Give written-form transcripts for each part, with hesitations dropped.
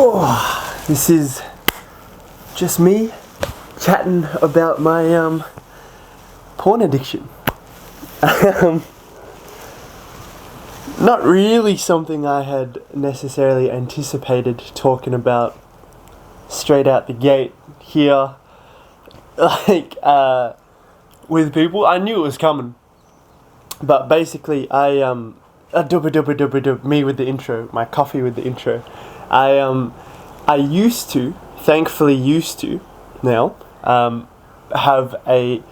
Oh, this is just me chatting about my porn addiction. Not really something I had necessarily anticipated talking about straight out the gate here. With people, I knew it was coming. But basically, me with the intro, my coffee with the intro. I used to, thankfully used to, now, have a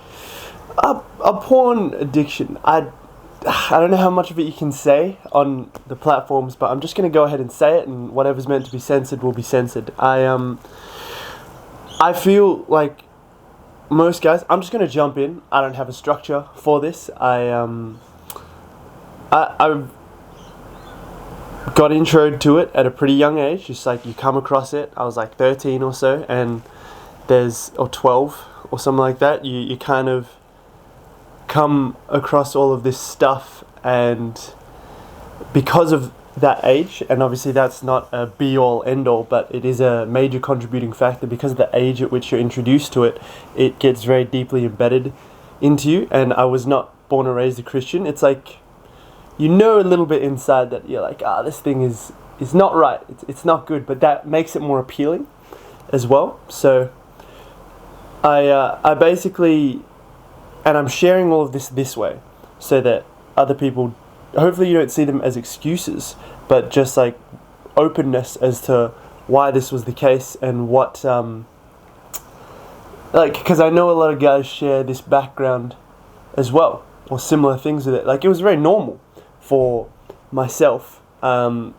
porn addiction. I don't know how much of it you can say on the platforms, but I'm just going to go ahead and say it, and whatever's meant to be censored will be censored. I feel like most guys, I'm just going to jump in. I don't have a structure for this. I got introed to it at a pretty young age. Just like you come across it. I was like 13 or so, and or 12 or something like that. You kind of come across all of this stuff, and because of that age, and obviously that's not a be-all end-all, but it is a major contributing factor. Because of the age at which you're introduced to it, it gets very deeply embedded into you. And I was not born and raised a Christian. It's like, you know, a little bit inside that you're like, this thing is not right, it's not good, but that makes it more appealing as well. So I basically, and I'm sharing all of this way so that other people, hopefully you don't see them as excuses, but just like openness as to why this was the case, and what because I know a lot of guys share this background as well, or similar things with it. Like, it was very normal for myself, and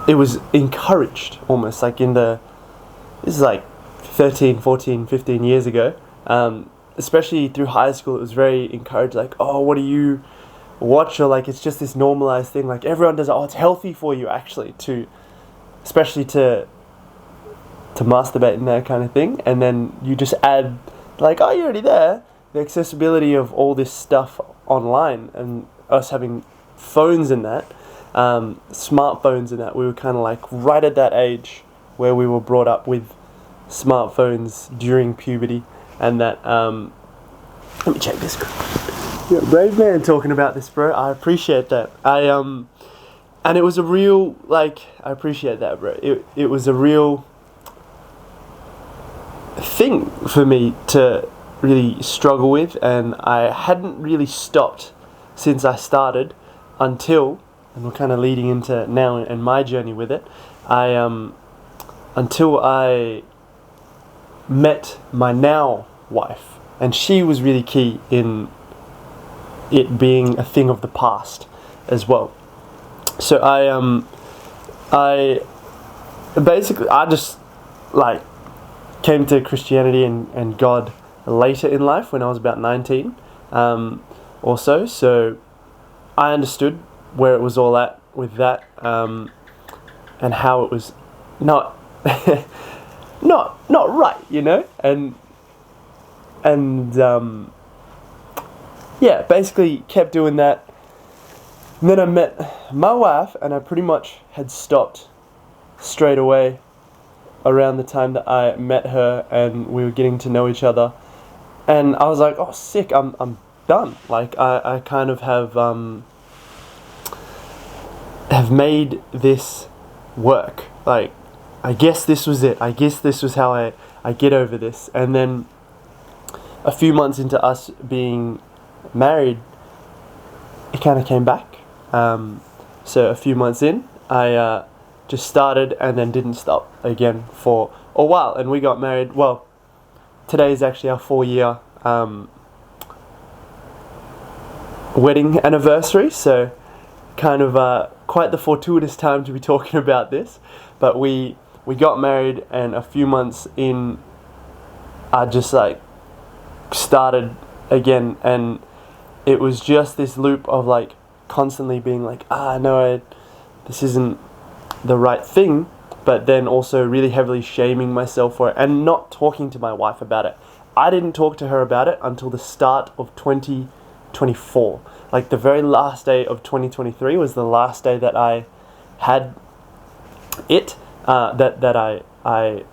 it was encouraged almost, like this is like 13, 14, 15 years ago, especially through high school. It was very encouraged, like, what do you watch? Or like, it's just this normalized thing, like everyone does it. It's healthy for you actually especially to masturbate and that kind of thing. And then you just add like, you're already there, the accessibility of all this stuff online, and us having phones and that, smartphones and that. We were kind of like right at that age where we were brought up with smartphones during puberty, and that let me check this. Yeah, brave man talking about this, bro. I appreciate that. And it was a real, I appreciate that, bro. It was a real thing for me to really struggle with, and I hadn't really stopped since I started until, and we're kind of leading into now and my journey with it, until I met my now wife, and she was really key in it being a thing of the past as well. So I just came to Christianity and God later in life, when I was about 19 or so. So I understood where it was all at with that, and how it was not not right, you know, and basically kept doing that. And then I met my wife, and I pretty much had stopped straight away around the time that I met her, and we were getting to know each other. And I was like, sick, I'm done. Like, I kind of have made this work. Like, I guess this was it. I guess this was how I get over this. And then a few months into us being married, it kind of came back. So a few months in, I just started and then didn't stop again for a while. And we got married. Well, today is actually our 4-year wedding anniversary. So kind of quite the fortuitous time to be talking about this. But we got married, and a few months in, I just started again, and it was just this loop of constantly being like, no, this isn't the right thing, but then also really heavily shaming myself for it, and not talking to my wife about it. I didn't talk to her about it until the start of 2024. Like, the very last day of 2023 was the last day that I had that I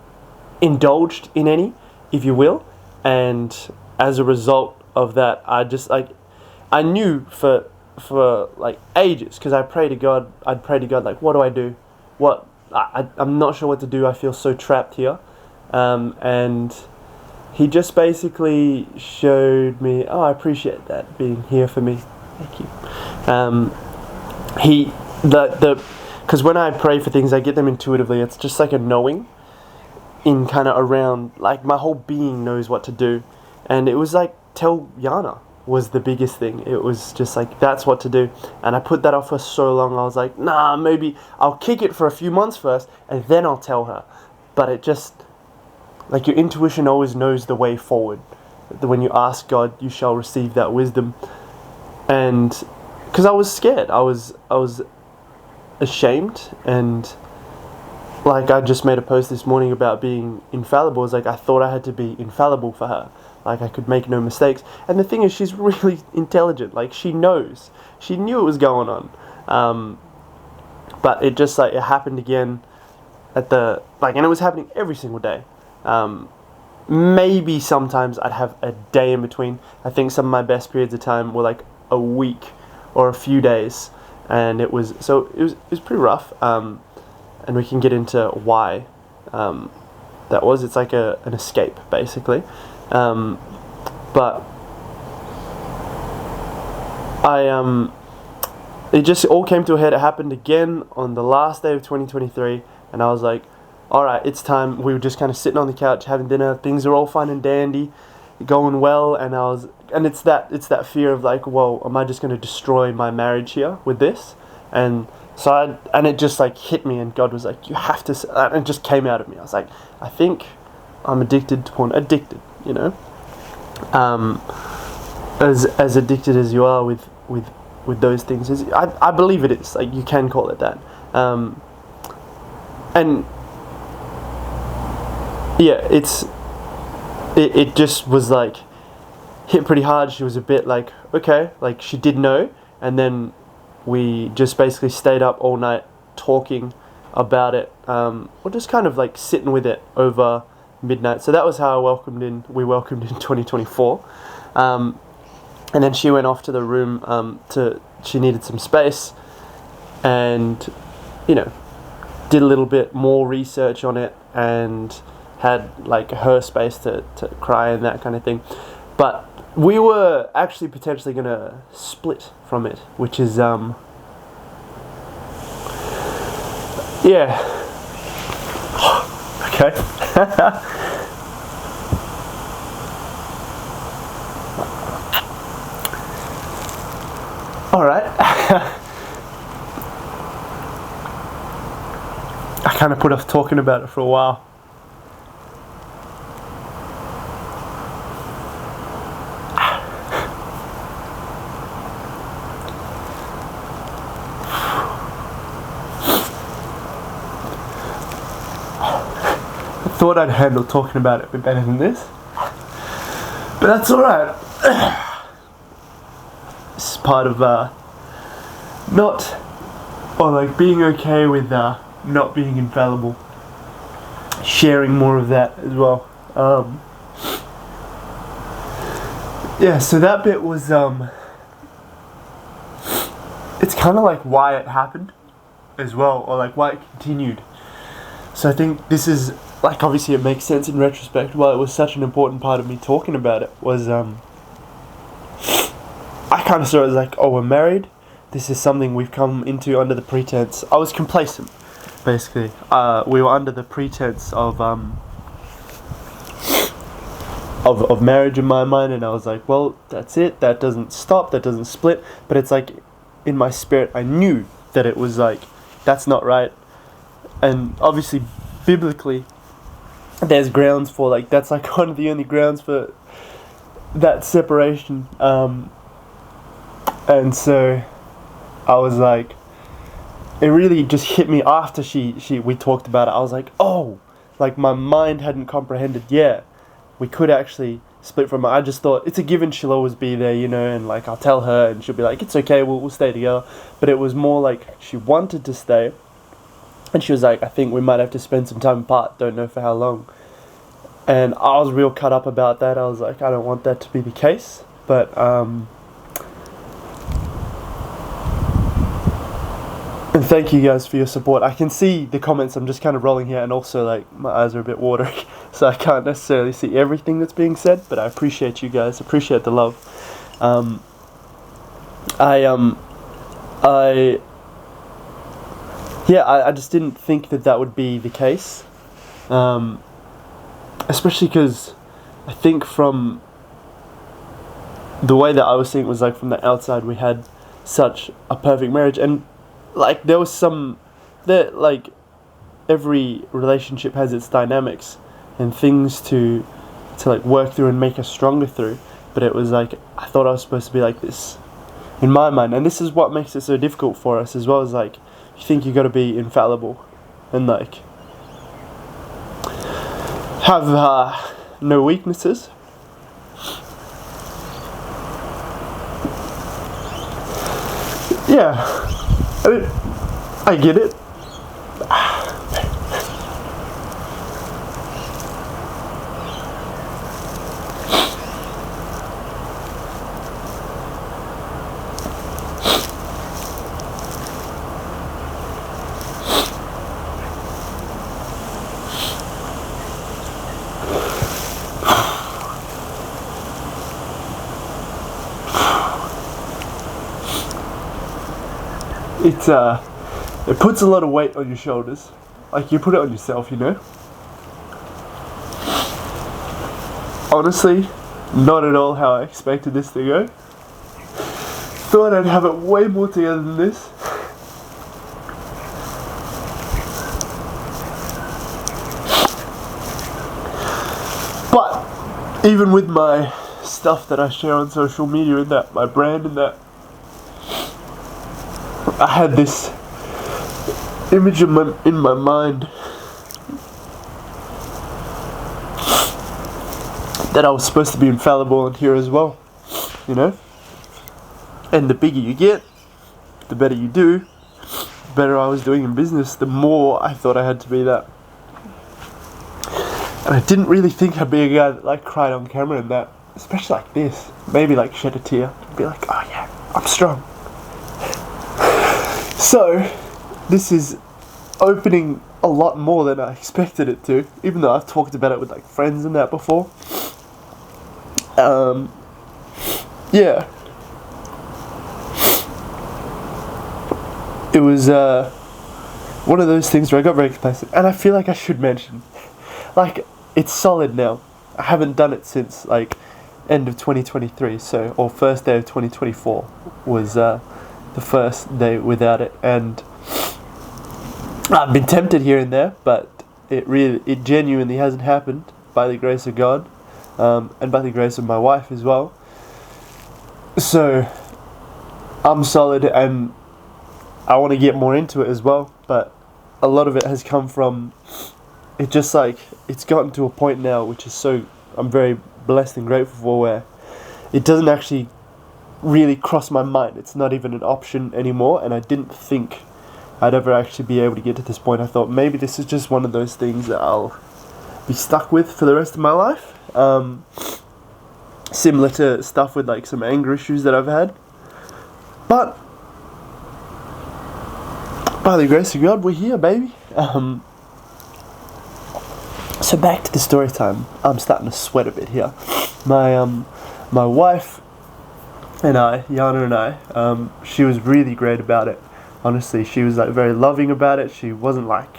indulged in any, if you will, and as a result of that, I knew for like ages, because I'd pray to God like, what do I do? I'm not sure what to do. I feel so trapped here, and he just basically showed me, oh, I appreciate that being here for me. Thank you. Because when I pray for things, I get them intuitively. It's just like a knowing in kind of around, like my whole being knows what to do. And it was like, tell Yana was the biggest thing. It was just like, that's what to do. And I put that off for so long. I was like, nah, maybe I'll kick it for a few months first and then I'll tell her. But it just, like, your intuition always knows the way forward. When you ask God, you shall receive that wisdom. And because I was scared, I was ashamed, and like I just made a post this morning about being infallible. It's like I thought I had to be infallible for her, like I could make no mistakes. And the thing is, she's really intelligent. Like she knew it was going on. But it just like it happened again and it was happening every single day. Maybe sometimes I'd have a day in between. I think some of my best periods of time were like a week or a few days, and it was pretty rough. And we can get into why that was. It's like an escape, basically. But it just all came to a head. It happened again on the last day of 2023, and I was like, all right, it's time. We were just kind of sitting on the couch having dinner. Things are all fine and dandy, going well, and it's that fear of like, whoa, am I just going to destroy my marriage here with this? And so it just like hit me, and God was like, you have to, and it just came out of me. I was like, I think I'm addicted to porn. Addicted, you know, as addicted as you are with those things. I believe it is. Like, you can call it that. And yeah, it just was like hit pretty hard. She was a bit like, okay, like she did know, and then we just basically stayed up all night talking about it, or just kind of like sitting with it over midnight. So that was how we welcomed in 2024. And then she went off to the room she needed some space, and did a little bit more research on it, and had like her space to cry and that kind of thing. But we were actually potentially going to split from it, which is yeah. Okay. All right. I kind of put off talking about it for a while. I thought I'd handle talking about it a bit better than this, but that's alright. This is part of being okay with not being infallible, sharing more of that as well. Yeah, so that bit was it's kind of like why it happened as well, or like why it continued. So I think this is like, obviously it makes sense in retrospect why it was such an important part of me talking about it. Was I kind of saw it as like, oh, we're married, this is something we've come into under the pretense. I was complacent, basically. We were under the pretense of marriage in my mind, and I was like, well, that's it, that doesn't stop, that doesn't split. But it's like, in my spirit, I knew that it was like, that's not right. And obviously, biblically, there's grounds for, like, that's like one of the only grounds for that separation. And so I was like, it really just hit me after we talked about it. I was like, oh, like my mind hadn't comprehended, yeah, we could actually split from it. I just thought it's a given she'll always be there, and like I'll tell her and she'll be like, it's okay, we'll stay together. But it was more like she wanted to stay, And she was like, I think we might have to spend some time apart, don't know for how long. And I was real cut up about that. I was like, I don't want that to be the case. But, and thank you guys for your support. I can see the comments, I'm just kind of rolling here, and also like my eyes are a bit watery, so I can't necessarily see everything that's being said, but I appreciate you guys, appreciate the love. I just didn't think that would be the case. Especially because I think from the way that I was seeing it was like from the outside we had such a perfect marriage, and like there was like every relationship has its dynamics and things to like work through and make us stronger through, but it was like I thought I was supposed to be like this in my mind, and this is what makes it so difficult for us as well. As like you think you got to be infallible and like have no weaknesses. Yeah, I get it. It puts a lot of weight on your shoulders. Like you put it on yourself, you know? Honestly, not at all how I expected this to go. Thought I'd have it way more together than this. But even with my stuff that I share on social media and that, my brand and that, I had this image in my mind that I was supposed to be infallible in here as well, you know? And the bigger you get, the better you do, the better I was doing in business, the more I thought I had to be that. And I didn't really think I'd be a guy that like cried on camera and that, especially like this. Maybe like shed a tear, be like, oh yeah, I'm strong. So, this is opening a lot more than I expected it to, even though I've talked about it with like friends and that before. Yeah. It was one of those things where I got very complacent, and I feel like I should mention, like, it's solid now. I haven't done it since like end of 2023, or first day of 2024 was the first day without it, and I've been tempted here and there, but it genuinely hasn't happened by the grace of God, and by the grace of my wife as well. So I'm solid, and I want to get more into it as well, but a lot of it has come from it. Just like it's gotten to a point now, which is I'm very blessed and grateful for, where it doesn't actually really cross my mind. It's not even an option anymore, and I didn't think I'd ever actually be able to get to this point. I thought maybe this is just one of those things that I'll be stuck with for the rest of my life. Similar to stuff with like some anger issues that I've had. But by the grace of God, we're here, baby. So back to the story time. I'm starting to sweat a bit here. My wife and I, Yana and I, she was really great about it. Honestly, she was like very loving about it. She wasn't like...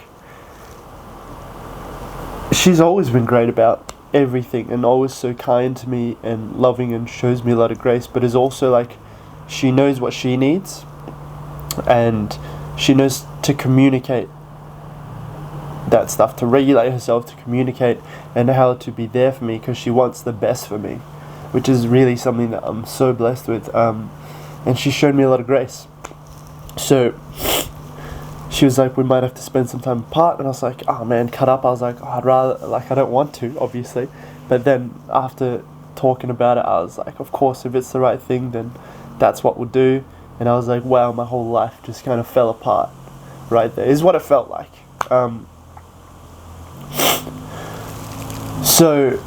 She's always been great about everything and always so kind to me and loving and shows me a lot of grace, but is also like, she knows what she needs and she knows to communicate that stuff, to regulate herself, to communicate, and how to be there for me because she wants the best for me, which is really something that I'm so blessed with. And she showed me a lot of grace. So she was like, we might have to spend some time apart, and I was like, oh man, cut up. I was like, oh, I'd rather, like, I don't want to, obviously, but then after talking about it, I was like, of course, if it's the right thing, then that's what we'll do. And I was like, wow, my whole life just kind of fell apart right there, is what it felt like. So,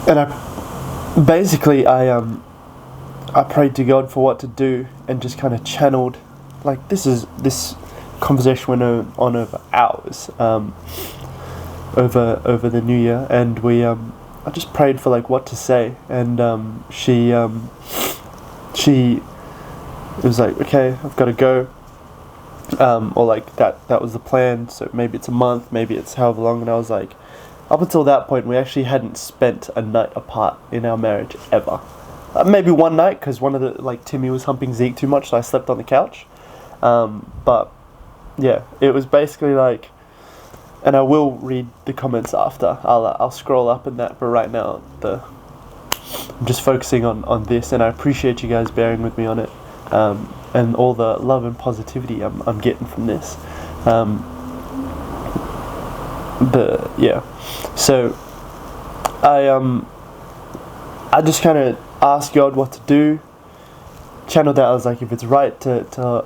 and I prayed to God for what to do, and just kind of channeled, like, this conversation went on over hours, over the New Year, and I just prayed for like what to say, and she was like, okay, I've got to go, or like that was the plan, so maybe it's a month, maybe it's however long, and I was like, up until that point, we actually hadn't spent a night apart in our marriage ever. Maybe one night, because Timmy was humping Zeke too much, so I slept on the couch. But yeah, it was basically like, and I will read the comments after. I'll scroll up and that, but right now I'm just focusing on this, and I appreciate you guys bearing with me on it, and all the love and positivity I'm getting from this. So I just kind of asked God what to do, channeled that. I was like, if it's right to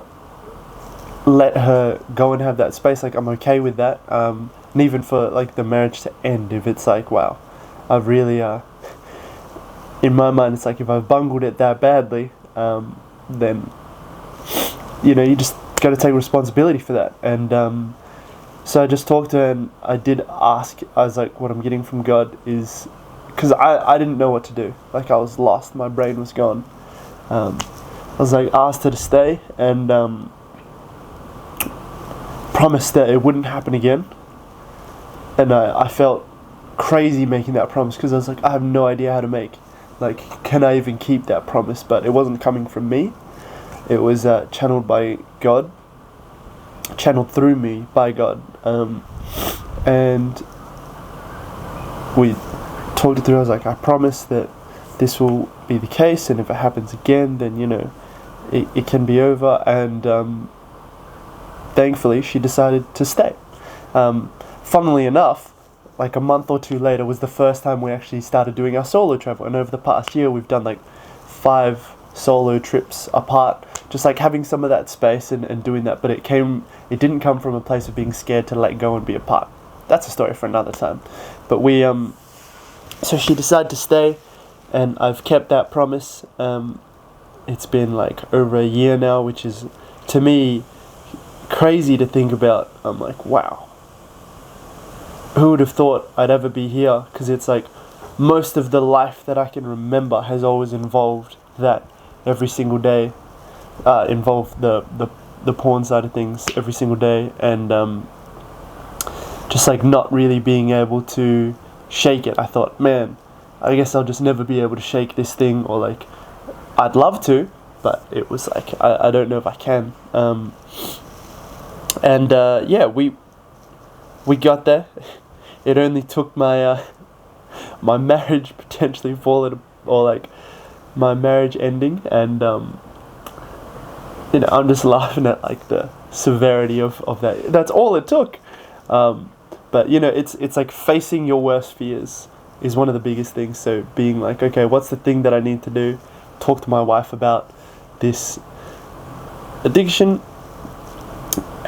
let her go and have that space, like, I'm okay with that, and even for like the marriage to end, if it's like, wow, I've really in my mind, it's like, if I've bungled it that badly, then you just got to take responsibility for that. And so I just talked to her, and I did ask, I was like, what I'm getting from God is, because I didn't know what to do, like, I was lost, my brain was gone. I was like, asked her to stay, and promised that it wouldn't happen again. And I felt crazy making that promise, because I was like, I have no idea how to can I even keep that promise? But it wasn't coming from me, it was channeled by God, channeled through me by God, and we talked it through. I was like, I promise that this will be the case, and if it happens again, then it can be over. And thankfully she decided to stay. Funnily enough, like a month or two later was the first time we actually started doing our solo travel, and over the past year we've done like 5 solo trips apart, just like having some of that space and doing that. But it didn't come from a place of being scared to let go and be apart. That's a story for another time. But so she decided to stay, and I've kept that promise. It's been like over a year now, which is, to me, crazy to think about. I'm like, wow, who would have thought I'd ever be here? Because it's like, most of the life that I can remember has always involved that. Every single day involved the porn side of things every single day, and just like not really being able to shake it. I thought, man, I guess I'll just never be able to shake this thing, or like, I'd love to, but it was like, I don't know if I can. We got there. It only took my my marriage potentially falling, or like my marriage ending, and I'm just laughing at like the severity of that. That's all it took. But it's like facing your worst fears is one of the biggest things. So being like, okay, what's the thing that I need to do? Talk to my wife about this addiction,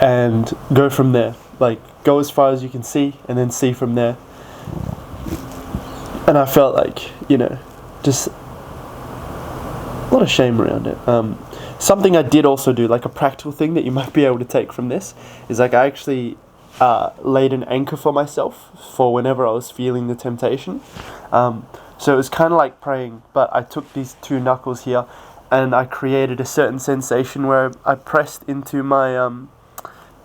and go from there. Like, go as far as you can see, and then see from there. And I felt like, just a lot of shame around it. Something I did also do, like a practical thing that you might be able to take from this, is like, I actually laid an anchor for myself for whenever I was feeling the temptation. So it was kind of like praying, but I took these 2 knuckles here, and I created a certain sensation where I pressed into my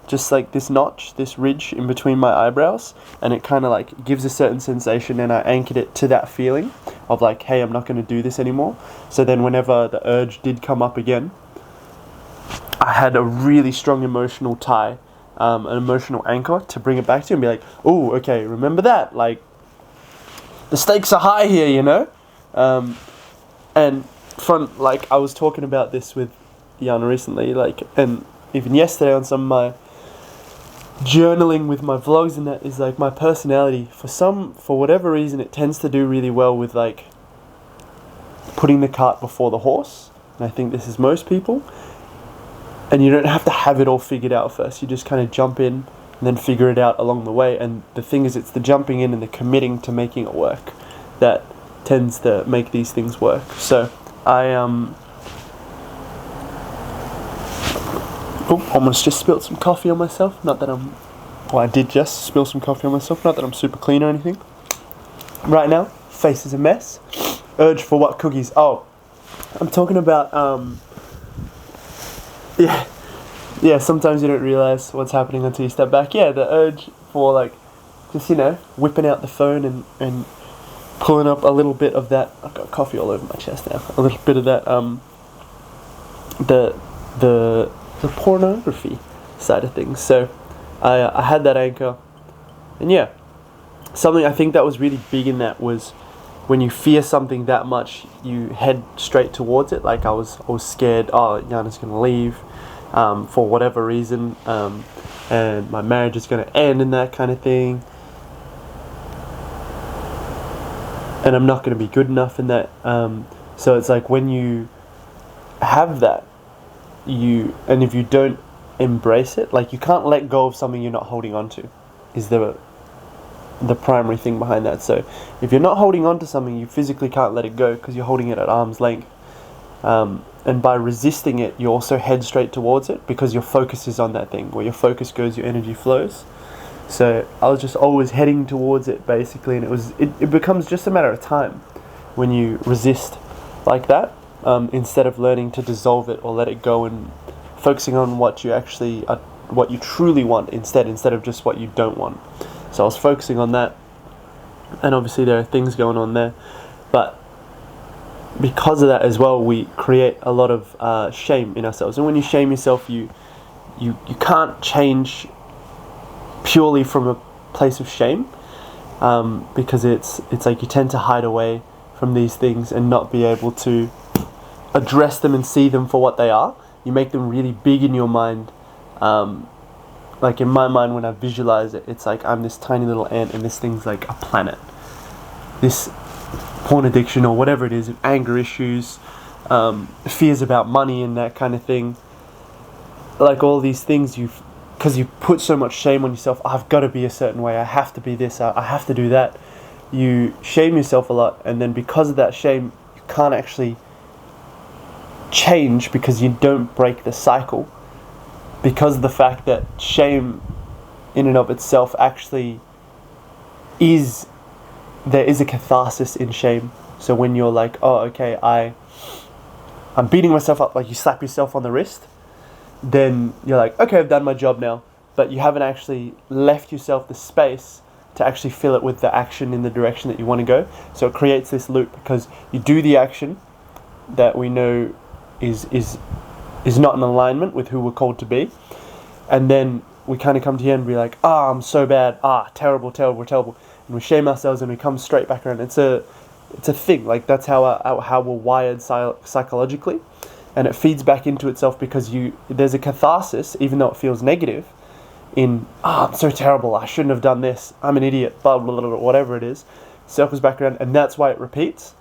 just like this notch, this ridge in between my eyebrows, and it kind of like gives a certain sensation, and I anchored it to that feeling of like, hey, I'm not going to do this anymore. So then whenever the urge did come up again, I had a really strong emotional tie, an emotional anchor to bring it back to, and be like, oh, okay, remember that, like, the stakes are high here, and from, like, I was talking about this with Yana recently, like, and even yesterday on some of my journaling with my vlogs, and that is like, my personality, for whatever reason, it tends to do really well with like putting the cart before the horse, and I think this is most people. And you don't have to have it all figured out first. You just kind of jump in and then figure it out along the way. And the thing is, it's the jumping in and the committing to making it work that tends to make these things work. So I almost just spilled some coffee on myself. Not that I did just spill some coffee on myself. Not that I'm super clean or anything. Right now, face is a mess. Urge for what cookies? Oh, I'm talking about yeah. Sometimes you don't realize what's happening until you step back. Yeah, the urge for like just whipping out the phone and pulling up a little bit of that. I've got coffee all over my chest now. A little bit of that the pornography side of things. So I had that anchor, and yeah, something I think that was really big in that was when you fear something that much, you head straight towards it. Like I was scared. Oh, Yana's gonna leave for whatever reason, and my marriage is gonna end and that kind of thing. And I'm not gonna be good enough in that. So it's like when you have that, and if you don't embrace it, like you can't let go of something you're not holding on to, is the primary thing behind that. So if you're not holding on to something, you physically can't let it go because you're holding it at arm's length. And by resisting it, you also head straight towards it because your focus is on that thing. Where your focus goes, your energy flows. So I was just always heading towards it basically, and it becomes just a matter of time when you resist like that, instead of learning to dissolve it or let it go and focusing on what you truly want instead of just what you don't want. So I was focusing on that, and obviously there are things going on there, but because of that as well, we create a lot of shame in ourselves. And when you shame yourself, you can't change purely from a place of shame, because it's like you tend to hide away from these things and not be able to address them and see them for what they are. You make them really big in your mind. Like in my mind, when I visualize it, it's like I'm this tiny little ant and this thing's like a planet. This porn addiction or whatever it is, anger issues, fears about money and that kind of thing. Like all these things, because you put so much shame on yourself. I've got to be a certain way. I have to be this. I have to do that. You shame yourself a lot, and then because of that shame, you can't actually change because you don't break the cycle. Because of the fact that shame in and of itself actually there is a catharsis in shame. So when you're like, oh, okay, I'm beating myself up, like you slap yourself on the wrist, then you're like, okay, I've done my job now. But you haven't actually left yourself the space to actually fill it with the action in the direction that you want to go. So it creates this loop because you do the action that we know is not in alignment with who we're called to be, and then we kind of come to the end and be like, I'm so bad, terrible, and we shame ourselves and we come straight back around. It's a thing, like that's how we're wired psychologically, and it feeds back into itself because there's a catharsis, even though it feels negative, in I'm so terrible, I shouldn't have done this, I'm an idiot, blah blah blah, whatever it is, circles back around, and that's why it repeats.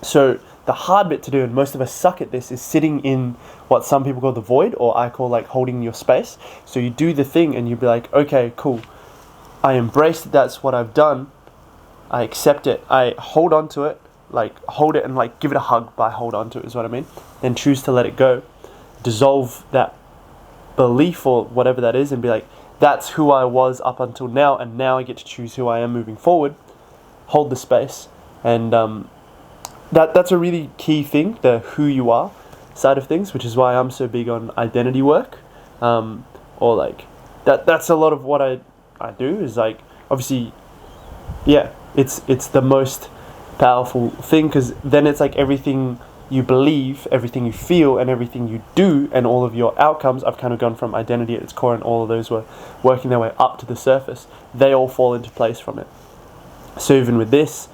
So the hard bit to do, and most of us suck at this, is sitting in what some people call the void, or I call like holding your space. So you do the thing and you be like, okay, cool, I embrace that that's what I've done, I accept it, I hold on to it, like hold it and like give it a hug by hold on to it is what I mean, then choose to let it go, dissolve that belief or whatever that is, and be like, that's who I was up until now, and now I get to choose who I am moving forward. Hold the space, and that's a really key thing, the who you are side of things, which is why I'm so big on identity work, or like that's a lot of what I do, is like, obviously, yeah, it's the most powerful thing, because then it's like everything you believe, everything you feel, and everything you do, and all of your outcomes. I've kind of gone from identity at its core, and all of those were working their way up to the surface. They all fall into place from it. So even with this,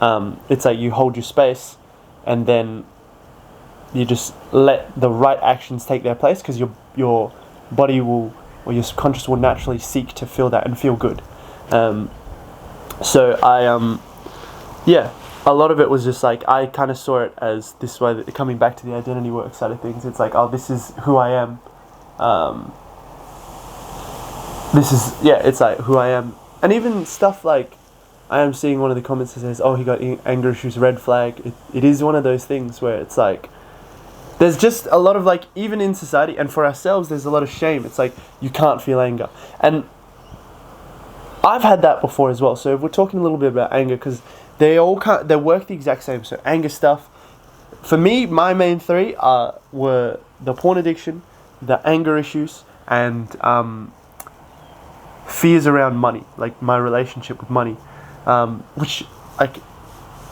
it's like you hold your space, and then you just let the right actions take their place, because your body will, or your subconscious will naturally seek to feel that and feel good. So yeah, a lot of it was just like, I kind of saw it as this way, that coming back to the identity work side of things, it's like, oh, this is who I am, this is, yeah, it's like who I am. And even stuff like, I am seeing one of the comments that says, oh, he got anger issues, red flag. It is one of those things where it's like, there's just a lot of like, even in society and for ourselves, there's a lot of shame. It's like, you can't feel anger. And I've had that before as well. So if we're talking a little bit about anger, because they work the exact same. So anger stuff, for me, my main three were the porn addiction, the anger issues, and fears around money, like my relationship with money, which like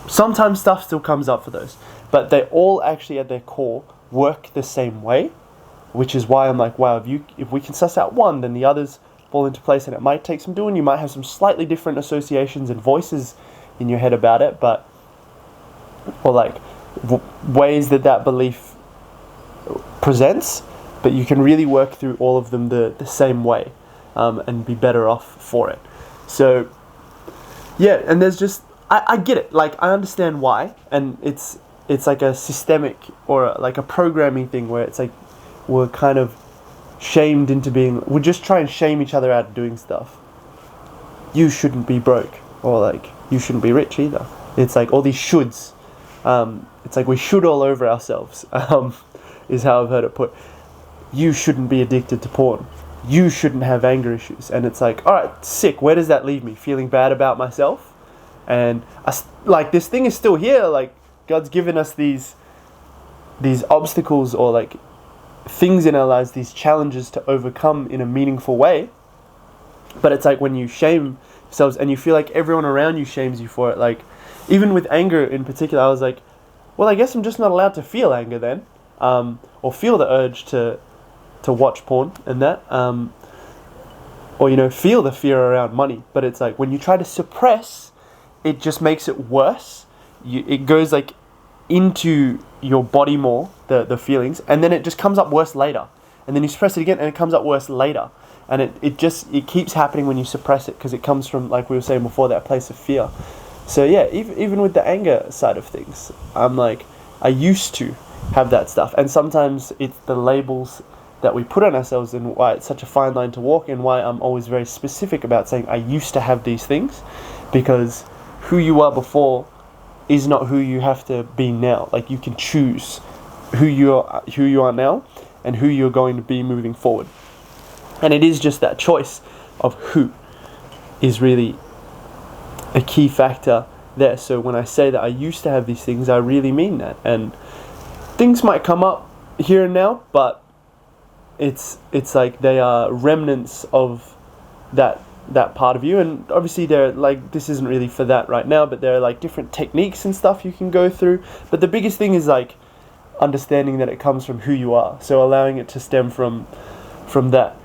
sometimes stuff still comes up for those, but they all actually at their core work the same way, which is why I'm like, wow, if we can suss out one, then the others fall into place, and it might take some doing. You might have some slightly different associations and voices in your head about it, but or like ways that belief presents, but you can really work through all of them the same way, and be better off for it. So yeah, and there's just I get it, like I understand why, and it's like a systemic or like a programming thing where it's like we're kind of shamed into we just try and shame each other out of doing stuff. You shouldn't be broke, or like you shouldn't be rich either. It's like all these shoulds. It's like we should all over ourselves, is how I've heard it put. You shouldn't be addicted to porn. You shouldn't have anger issues. And it's like, alright, sick, where does that leave me? Feeling bad about myself? And like this thing is still here, like God's given us these obstacles or like things in our lives, these challenges to overcome in a meaningful way. But it's like when you shame yourselves and you feel like everyone around you shames you for it, like even with anger in particular, I was like, well, I guess I'm just not allowed to feel anger then, or feel the urge to watch porn and that, or feel the fear around money. But it's like when you try to suppress, it just makes it worse. It goes like into your body more, the feelings, and then it just comes up worse later. And then you suppress it again, and it comes up worse later. And it keeps happening when you suppress it, because it comes from, like we were saying before, that place of fear. So yeah, even with the anger side of things, I'm like, I used to have that stuff, and sometimes it's the labels that we put on ourselves, and why it's such a fine line to walk, and why I'm always very specific about saying I used to have these things, because who you are before is not who you have to be now. Like you can choose who you are now, and who you're going to be moving forward. And it is just that choice of who is really a key factor there. So when I say that I used to have these things, I really mean that. And things might come up here and now, but it's like they are remnants of that part of you. And obviously they're like, this isn't really for that right now, but there are like different techniques and stuff you can go through. But the biggest thing is like understanding that it comes from who you are. So allowing it to stem from that.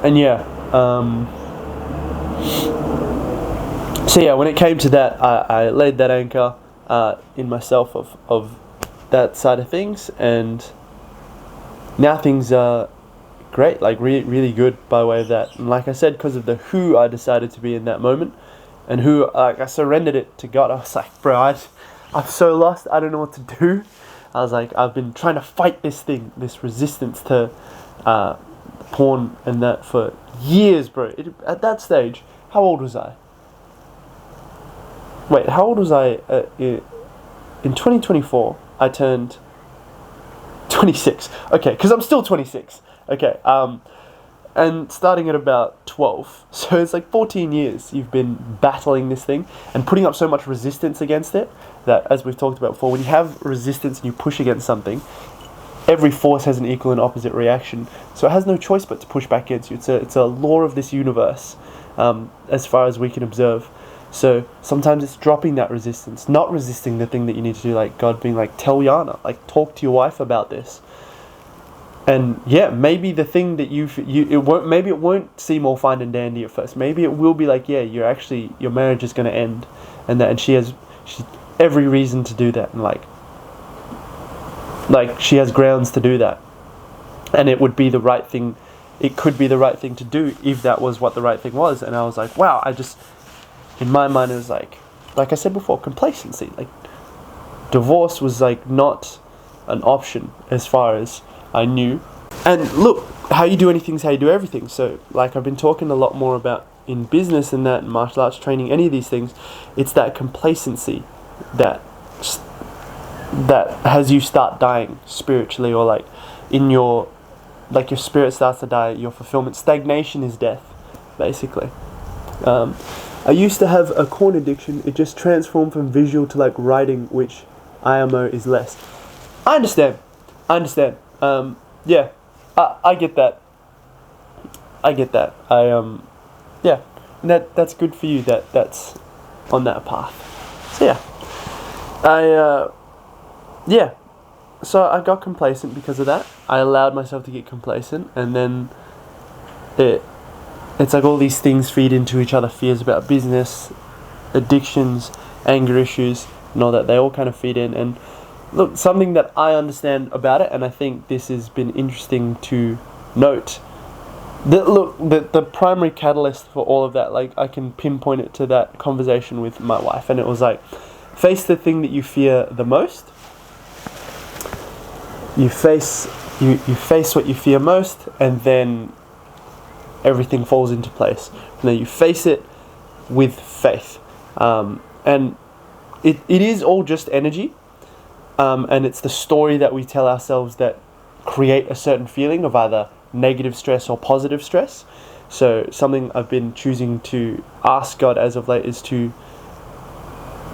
And yeah. So yeah, when it came to that, I laid that anchor in myself of that side of things, and now things are great, like really good by way of that. And like I said, because of the who I decided to be in that moment, and who I surrendered it to God. I was like, bro, I'm so lost, I don't know what to do. I was like, I've been trying to fight this thing, this resistance to porn and that for years, bro. At that stage, how old was I? Wait, how old was I? In 2024, I turned 26. Okay, because I'm still 26. Okay, and starting at about 12. So it's like 14 years you've been battling this thing and putting up so much resistance against it that, as we've talked about before, when you have resistance and you push against something, every force has an equal and opposite reaction. So it has no choice but to push back against you. It's a law of this universe, as far as we can observe. So sometimes it's dropping that resistance, not resisting the thing that you need to do, like God being like, tell Yana, like talk to your wife about this. And yeah, maybe the thing that maybe it won't seem all fine and dandy at first. Maybe it will be like, yeah, your marriage is going to end, and she has every reason to do that, and like she has grounds to do that, and it would be the right thing. It could be the right thing to do if that was what the right thing was. And I was like, wow, in my mind it was like I said before, complacency. Like divorce was like not an option as far as I knew. And look, how you do anything is how you do everything. So like I've been talking a lot more about in business and that, in martial arts training, any of these things, it's that complacency that has you start dying spiritually, or like in your, like your spirit starts to die, your fulfillment. Stagnation is death, basically. I used to have a corn addiction. It just transformed from visual to like writing, which IMO is less. I understand. Yeah, I get that. Yeah, and that's good for you. That's on that path. So yeah, so I got complacent because of that. I allowed myself to get complacent, and then it's like all these things feed into each other. Fears about business, addictions, anger issues, and all that. They all kind of feed in. And look, something that I understand about it, and I think this has been interesting to note, that look, the primary catalyst for all of that, like I can pinpoint it to that conversation with my wife, and it was like, face the thing that you fear the most. You face what you fear most, and then everything falls into place. And then you face it with faith, and it is all just energy, and it's the story that we tell ourselves that create a certain feeling of either negative stress or positive stress. So something I've been choosing to ask God as of late is to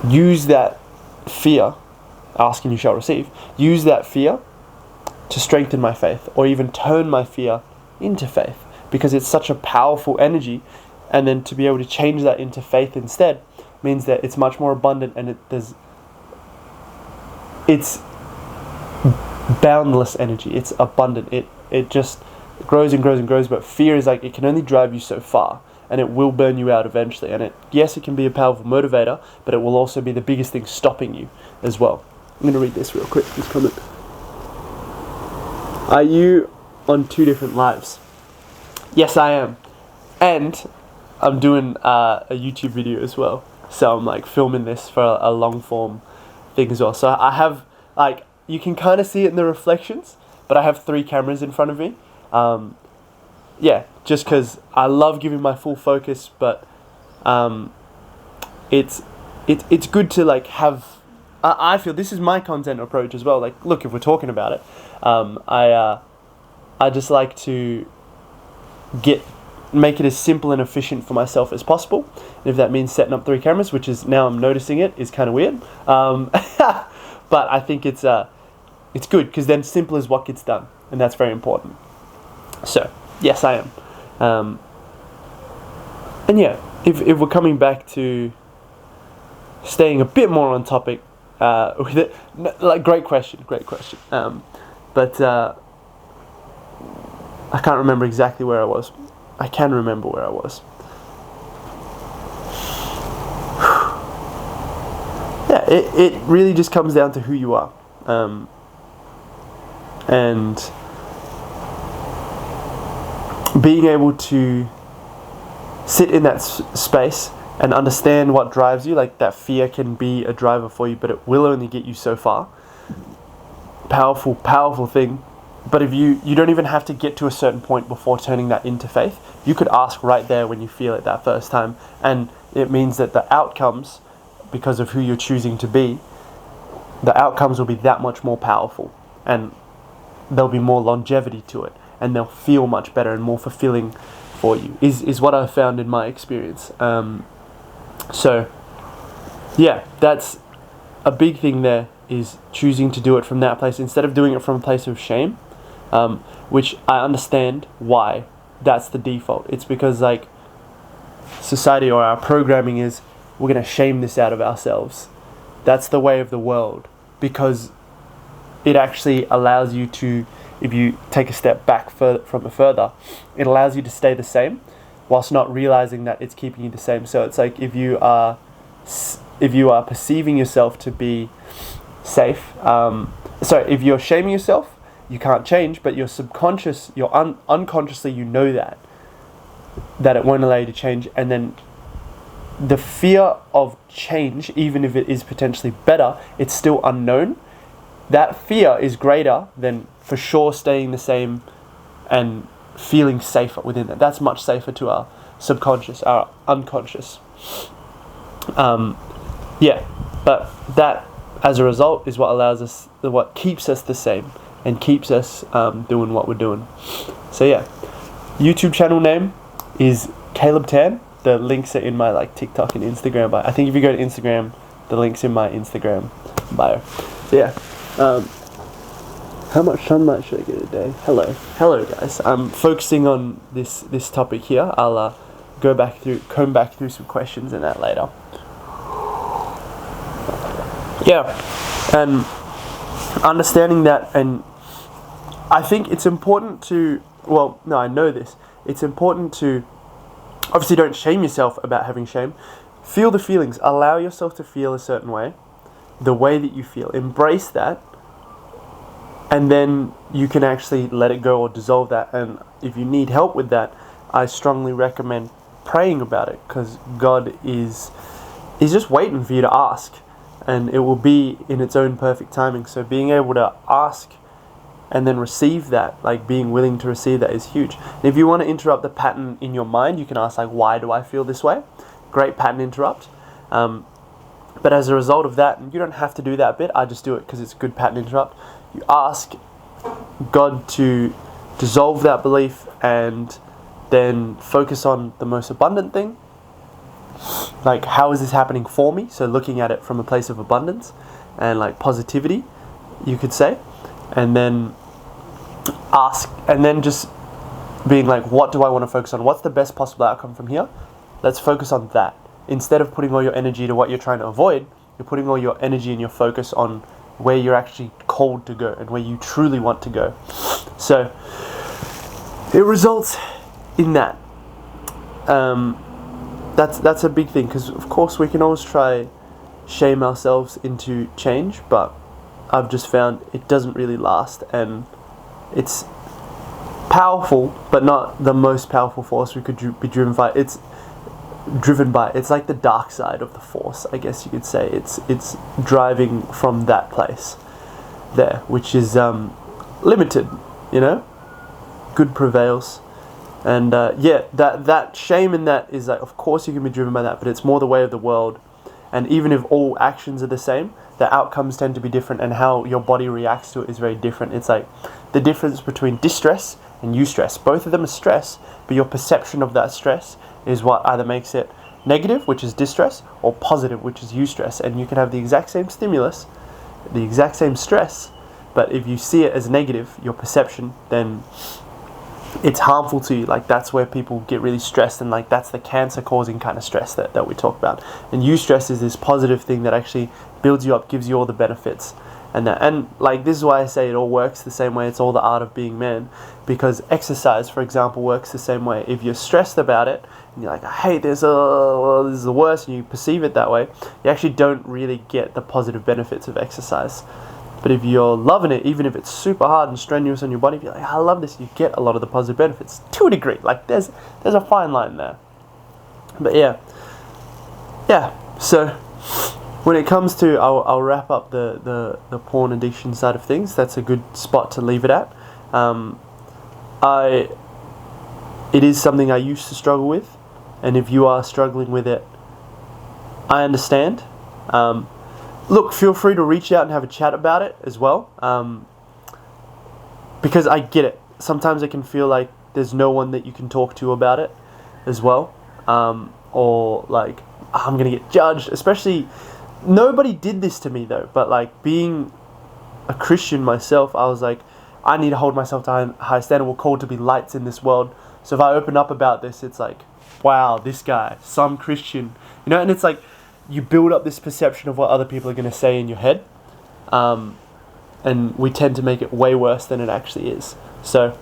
use that fear, ask and you shall receive, use that fear to strengthen my faith, or even turn my fear into faith, because it's such a powerful energy. And then to be able to change that into faith instead means that it's much more abundant, and it's boundless energy. It's abundant. It just grows and grows and grows. But fear is like, it can only drive you so far, and it will burn you out eventually. And yes, it can be a powerful motivator, but it will also be the biggest thing stopping you as well. I'm going to read this real quick, this comment. Are you on 2 different lives? Yes, I am. And I'm doing a YouTube video as well. So I'm like filming this for a long form thing as well. So I have, like, you can kind of see it in the reflections, but I have 3 cameras in front of me. Yeah, just because I love giving my full focus, but it's good to like have. I feel this is my content approach as well. Like, look, if we're talking about it, I just like to make it as simple and efficient for myself as possible. And if that means setting up 3 cameras, which is now I'm noticing it is kind of weird, but I think it's good, because then simple is what gets done, and that's very important. So yes, I am. And yeah, if we're coming back to staying a bit more on topic with it, like great question. But I can't remember exactly where I was. I can remember where I was. Yeah, it really just comes down to who you are, and being able to sit in that space and understand what drives you. Like, that fear can be a driver for you, but it will only get you so far. Powerful thing. But if you don't even have to get to a certain point before turning that into faith. You could ask right there when you feel it that first time, and it means that the outcomes, because of who you're choosing to be, the outcomes will be that much more powerful, and there'll be more longevity to it, and they'll feel much better and more fulfilling for you, is what I've found in my experience. So yeah, that's a big thing there, is choosing to do it from that place instead of doing it from a place of shame, which I understand why that's the default. It's because like society or our programming is, we're going to shame this out of ourselves. That's the way of the world, because it actually allows you to, if you take a step back from it further, it allows you to stay the same whilst not realizing that it's keeping you the same. So it's like, if you are perceiving yourself to be safe, if you're shaming yourself, you can't change, but your subconscious, unconsciously, you know that it won't allow you to change. And then the fear of change, even if it is potentially better, it's still unknown. that fear is greater than for sure staying the same and feeling safer within that. That's much safer to our subconscious, our unconscious. But that, as a result, is what allows us, what keeps us the same and keeps us doing what we're doing. So yeah, YouTube channel name is Kaey-Lib Tan. The links are in my TikTok and Instagram bio. I think if you go to Instagram, the link's in my Instagram bio. So yeah. How much sunlight should I get a day? Hello guys. I'm focusing on this topic here. I'll comb back through some questions and that later. Yeah, and understanding that, and I think it's important to, I know this. It's important to, obviously don't shame yourself about having shame. Feel the feelings. Allow yourself to feel a certain way, the way that you feel. Embrace that. And then you can actually let it go or dissolve that. And if you need help with that, I strongly recommend praying about it, because God is just waiting for you to ask, and it will be in its own perfect timing. So being able to ask and then receive that, being willing to receive that, is huge. And if you want to interrupt the pattern in your mind, you can ask why do I feel this way? Great pattern interrupt. But as a result of that, and you don't have to do that bit, I just do it because it's a good pattern interrupt. You ask God to dissolve that belief and then focus on the most abundant thing. How is this happening for me? So looking at it from a place of abundance and positivity, you could say. And then ask, and then just being what do I want to focus on? What's the best possible outcome from here? Let's focus on that. Instead of putting all your energy to what you're trying to avoid, you're putting all your energy and your focus on where you're actually called to go and where you truly want to go. So it results in that. That's a big thing, because of course we can always try shame ourselves into change, but I've just found it doesn't really last, and it's powerful, but not the most powerful force we could be driven by. It's like the dark side of the force, I guess you could say. It's driving from that place there, which is limited, good prevails. And that shame in that is of course you can be driven by that, but it's more the way of the world. And even if all actions are the same, the outcomes tend to be different, and how your body reacts to it is very different. It's the difference between distress and eustress. Both of them are stress, but your perception of that stress is what either makes it negative, which is distress, or positive, which is eustress. And you can have the exact same stimulus, the exact same stress, but if you see it as negative, your perception, then it's harmful to you. That's where people get really stressed, and that's the cancer causing kind of stress that we talk about. And eustress is this positive thing that actually builds you up, gives you all the benefits. And this is why I say it all works the same way. It's all the art of being man, because exercise, for example, works the same way. If you're stressed about it and you're I hate this, this is the worst, and you perceive it that way, you actually don't really get the positive benefits of exercise. But if you're loving it, even if it's super hard and strenuous on your body, if you're I love this, you get a lot of the positive benefits to a degree. There's a fine line there. But yeah. So when it comes to, I'll wrap up the porn addiction side of things. That's a good spot to leave it at. It is something I used to struggle with, and if you are struggling with it, I understand. Look, feel free to reach out and have a chat about it as well, because I get it. Sometimes it can feel like there's no one that you can talk to about it as well, or I'm gonna get judged. Especially, nobody did this to me though, but being a Christian myself, I was I need to hold myself to a high standard. We're called to be lights in this world. So if I open up about this, it's wow, this guy, some Christian, and it's you build up this perception of what other people are going to say in your head, and we tend to make it way worse than it actually is. So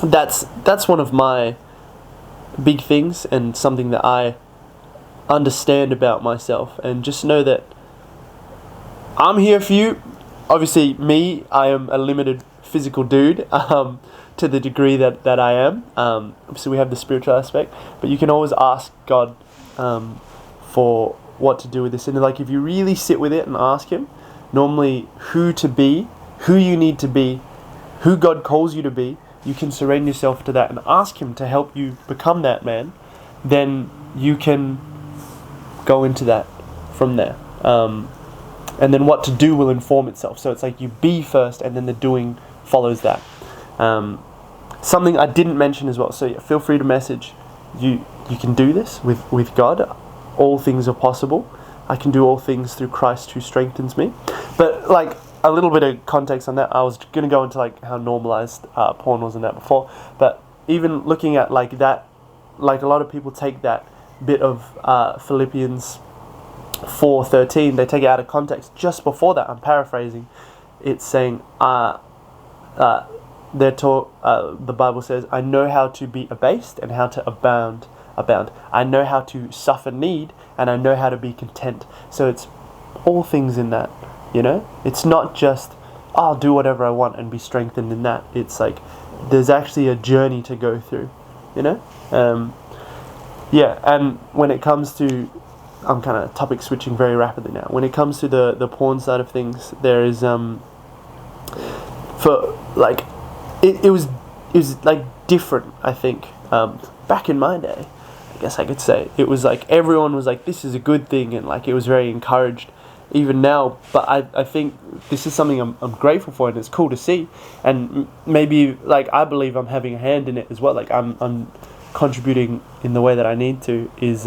that's one of my big things, and something that I understand about myself. And just know that I'm here for you. Obviously, I am a limited physical dude, to the degree that I am. Obviously, we have the spiritual aspect, but you can always ask God for what to do with this. And if you really sit with it and ask Him, normally who to be, who you need to be, who God calls you to be, you can surrender yourself to that and ask Him to help you become that man, then you can go into that from there. And then what to do will inform itself. So it's like you be first and then the doing follows that. Something I didn't mention as well, so yeah, feel free to message. You can do this with God. All things are possible. I can do all things through Christ who strengthens me. But like a little bit of context on that, I was going to go into like how normalized porn was in that before. But even looking at like that, like a lot of people take that bit of Philippians 4:13, they take it out of context. Just before that, I'm paraphrasing, it's saying, the Bible says, I know how to be abased and how to abound. I know how to suffer need and I know how to be content. So it's all things in that, you know? It's not just, I'll do whatever I want and be strengthened in that. It's like, there's actually a journey to go through, you know? Yeah, and when it comes to, I'm kind of topic switching very rapidly now. When it comes to the porn side of things, there is, for like, it was like different, I think. Back in my day, I guess I could say, it was like everyone was like, this is a good thing, and like it was very encouraged even now. But I think this is something I'm grateful for, and it's cool to see. And maybe like I believe I'm having a hand in it as well. Like I'm contributing in the way that I need to. Is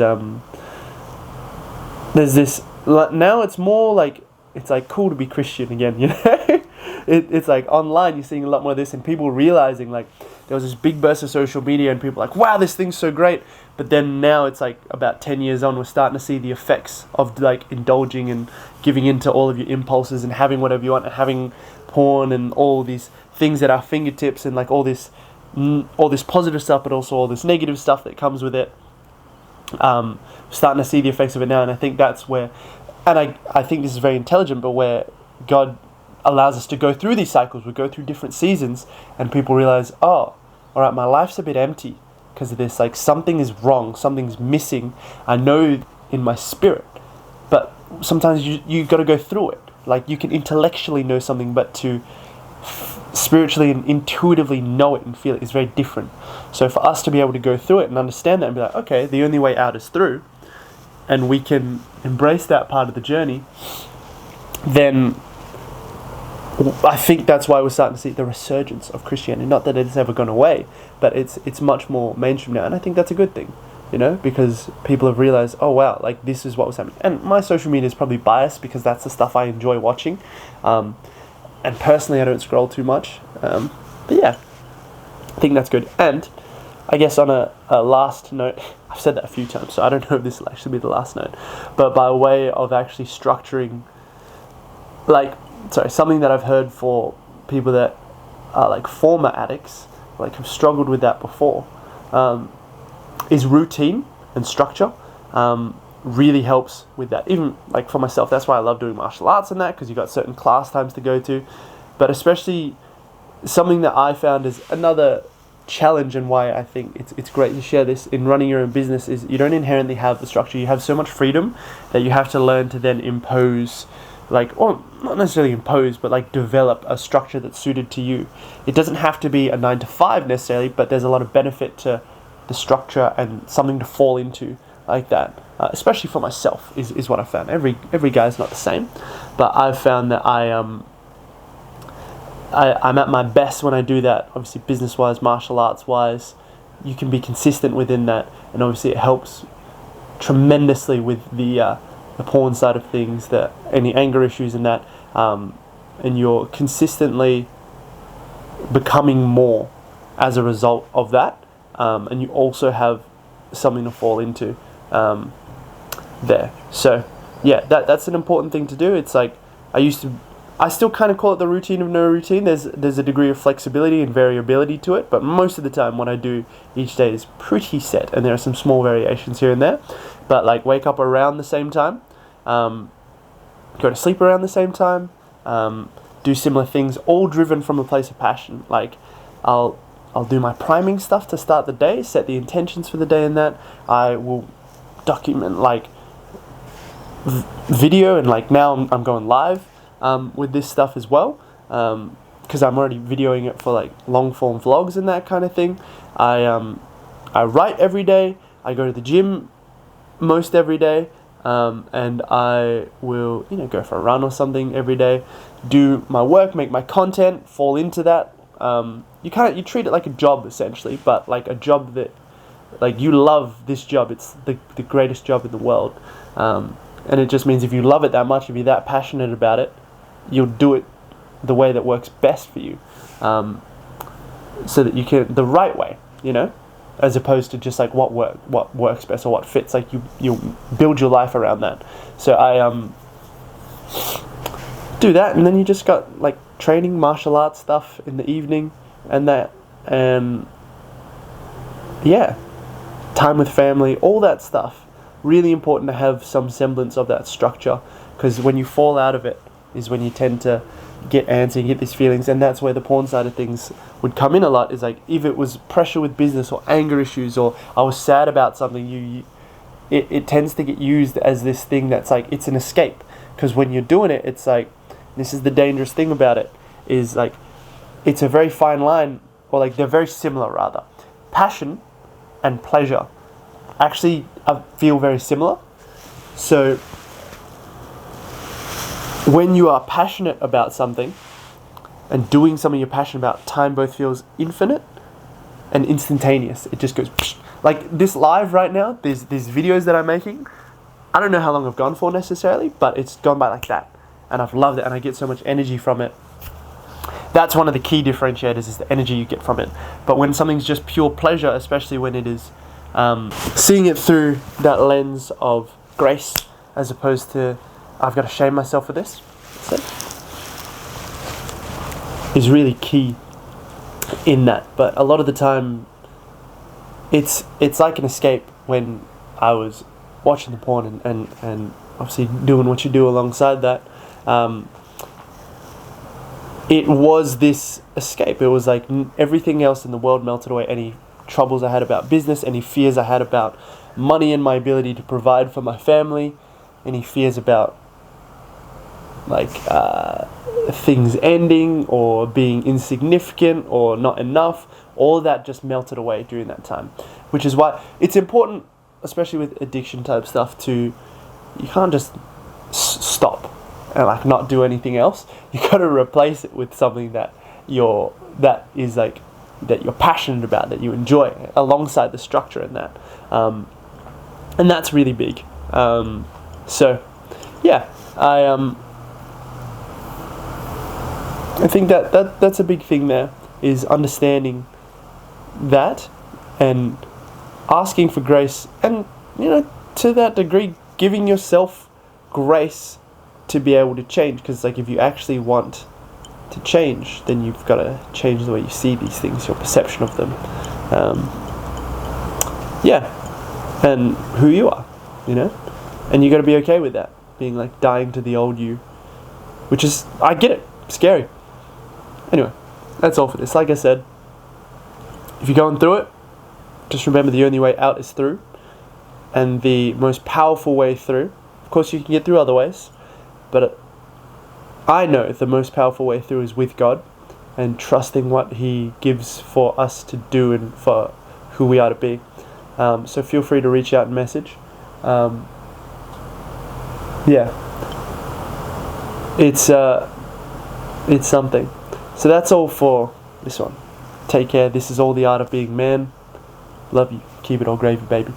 there's this now it's more like it's like cool to be Christian again, you know. It's like online you're seeing a lot more of this, and people realizing like there was this big burst of social media and people like, wow, this thing's so great. But then now it's like about 10 years on, we're starting to see the effects of like indulging and giving into all of your impulses and having whatever you want and having porn and all these things at our fingertips and like all this positive stuff, but also all this negative stuff that comes with it. Starting to see the effects of it now, and I think that's where, and I think this is very intelligent, but where God allows us to go through these cycles. We go through different seasons, and people realize, oh, all right, my life's a bit empty because of this. Like something is wrong, something's missing. I know in my spirit, but sometimes you got to go through it. Like you can intellectually know something, but to spiritually and intuitively know it and feel it is very different. So for us to be able to go through it and understand that and be like, okay, the only way out is through, and we can embrace that part of the journey, then I think that's why we're starting to see the resurgence of Christianity. Not that it's ever gone away, but it's much more mainstream now, and I think that's a good thing, you know, because people have realized, oh wow, like this is what was happening. And my social media is probably biased because that's the stuff I enjoy watching, and personally I don't scroll too much, but yeah, I think that's good. And I guess on a last note, I've said that a few times, so I don't know if this will actually be the last note, but by way of actually structuring, something that I've heard for people that are like former addicts, like have struggled with that before, is routine and structure. Really helps with that. Even like for myself, that's why I love doing martial arts and that, because you got certain class times to go to. But especially something that I found is another challenge, and why I think it's great to share this in running your own business, is you don't inherently have the structure. You have so much freedom that you have to learn to then impose, or not necessarily impose, but like develop a structure that's suited to you. It doesn't have to be a 9 to 5 necessarily, but there's a lot of benefit to the structure and something to fall into like that. Especially for myself is what I found. Every guy's not the same, but I've found that I'm at my best when I do that. Obviously, business wise, martial arts wise, you can be consistent within that, and obviously it helps tremendously with the porn side of things, any anger issues and that, and you're consistently becoming more as a result of that, and you also have something to fall into there. So yeah, that's an important thing to do. It's like I still kind of call it the routine of no routine. There's a degree of flexibility and variability to it, but most of the time what I do each day is pretty set, and there are some small variations here and there. But like wake up around the same time, go to sleep around the same time, do similar things, all driven from a place of passion. Like I'll do my priming stuff to start the day, set the intentions for the day, and that I will document like video, and like now I'm going live with this stuff as well, because I'm already videoing it for like long form vlogs and that kind of thing. I write every day. I go to the gym most every day, and I will go for a run or something every day, do my work, make my content, fall into that. You treat it like a job essentially, but like a job that like you love this job. It's the greatest job in the world, and it just means if you love it that much, if you're that passionate about it, you'll do it the way that works best for you, so that you can the right way, as opposed to just like what works best or what fits. Like you build your life around that. So I do that, and then you just got like training, martial arts stuff in the evening, and yeah, time with family, all that stuff. Really important to have some semblance of that structure, because when you fall out of it is when you tend to get antsy, get these feelings, and that's where the porn side of things would come in a lot. Is like if it was pressure with business or anger issues, or I was sad about something, it tends to get used as this thing that's like it's an escape. Because when you're doing it, it's like, this is the dangerous thing about it, is like it's a very fine line, or like they're very similar rather. Passion and pleasure actually feel very similar. So when you are passionate about something and doing something you're passionate about, time both feels infinite and instantaneous. It just goes psh. Like this live right now, these videos that I'm making, I don't know how long I've gone for necessarily, but it's gone by like that, and I've loved it, and I get so much energy from it. That's one of the key differentiators, is the energy you get from it. But when something's just pure pleasure, especially when it is seeing it through that lens of grace, as opposed to I've got to shame myself for this, is really key in that. But a lot of the time, it's like an escape. When I was watching the porn and obviously doing what you do alongside that, it was this escape. It was like everything else in the world melted away. Any troubles I had about business, any fears I had about money and my ability to provide for my family, any fears about like things ending or being insignificant or not enough, all of that just melted away during that time. Which is why it's important, especially with addiction type stuff, you can't just stop and like not do anything else. You got to replace it with something that you're passionate about, that you enjoy, alongside the structure in that, and that's really big. So yeah, I think that's a big thing there, is understanding that and asking for grace, and to that degree giving yourself grace to be able to change. Because like if you actually want to change, then you've got to change the way you see these things, your perception of them, and who you are, and you got to be okay with that, being like dying to the old you, which is, I get it, scary. Anyway, that's all for this. Like I said, if you're going through it, just remember the only way out is through, and the most powerful way through, of course you can get through other ways, but I know the most powerful way through is with God, and trusting what He gives for us to do and for who we are to be. So feel free to reach out and message. It's something. So that's all for this one. Take care. This is All the Art of Being Man. Love you. Keep it all gravy, baby.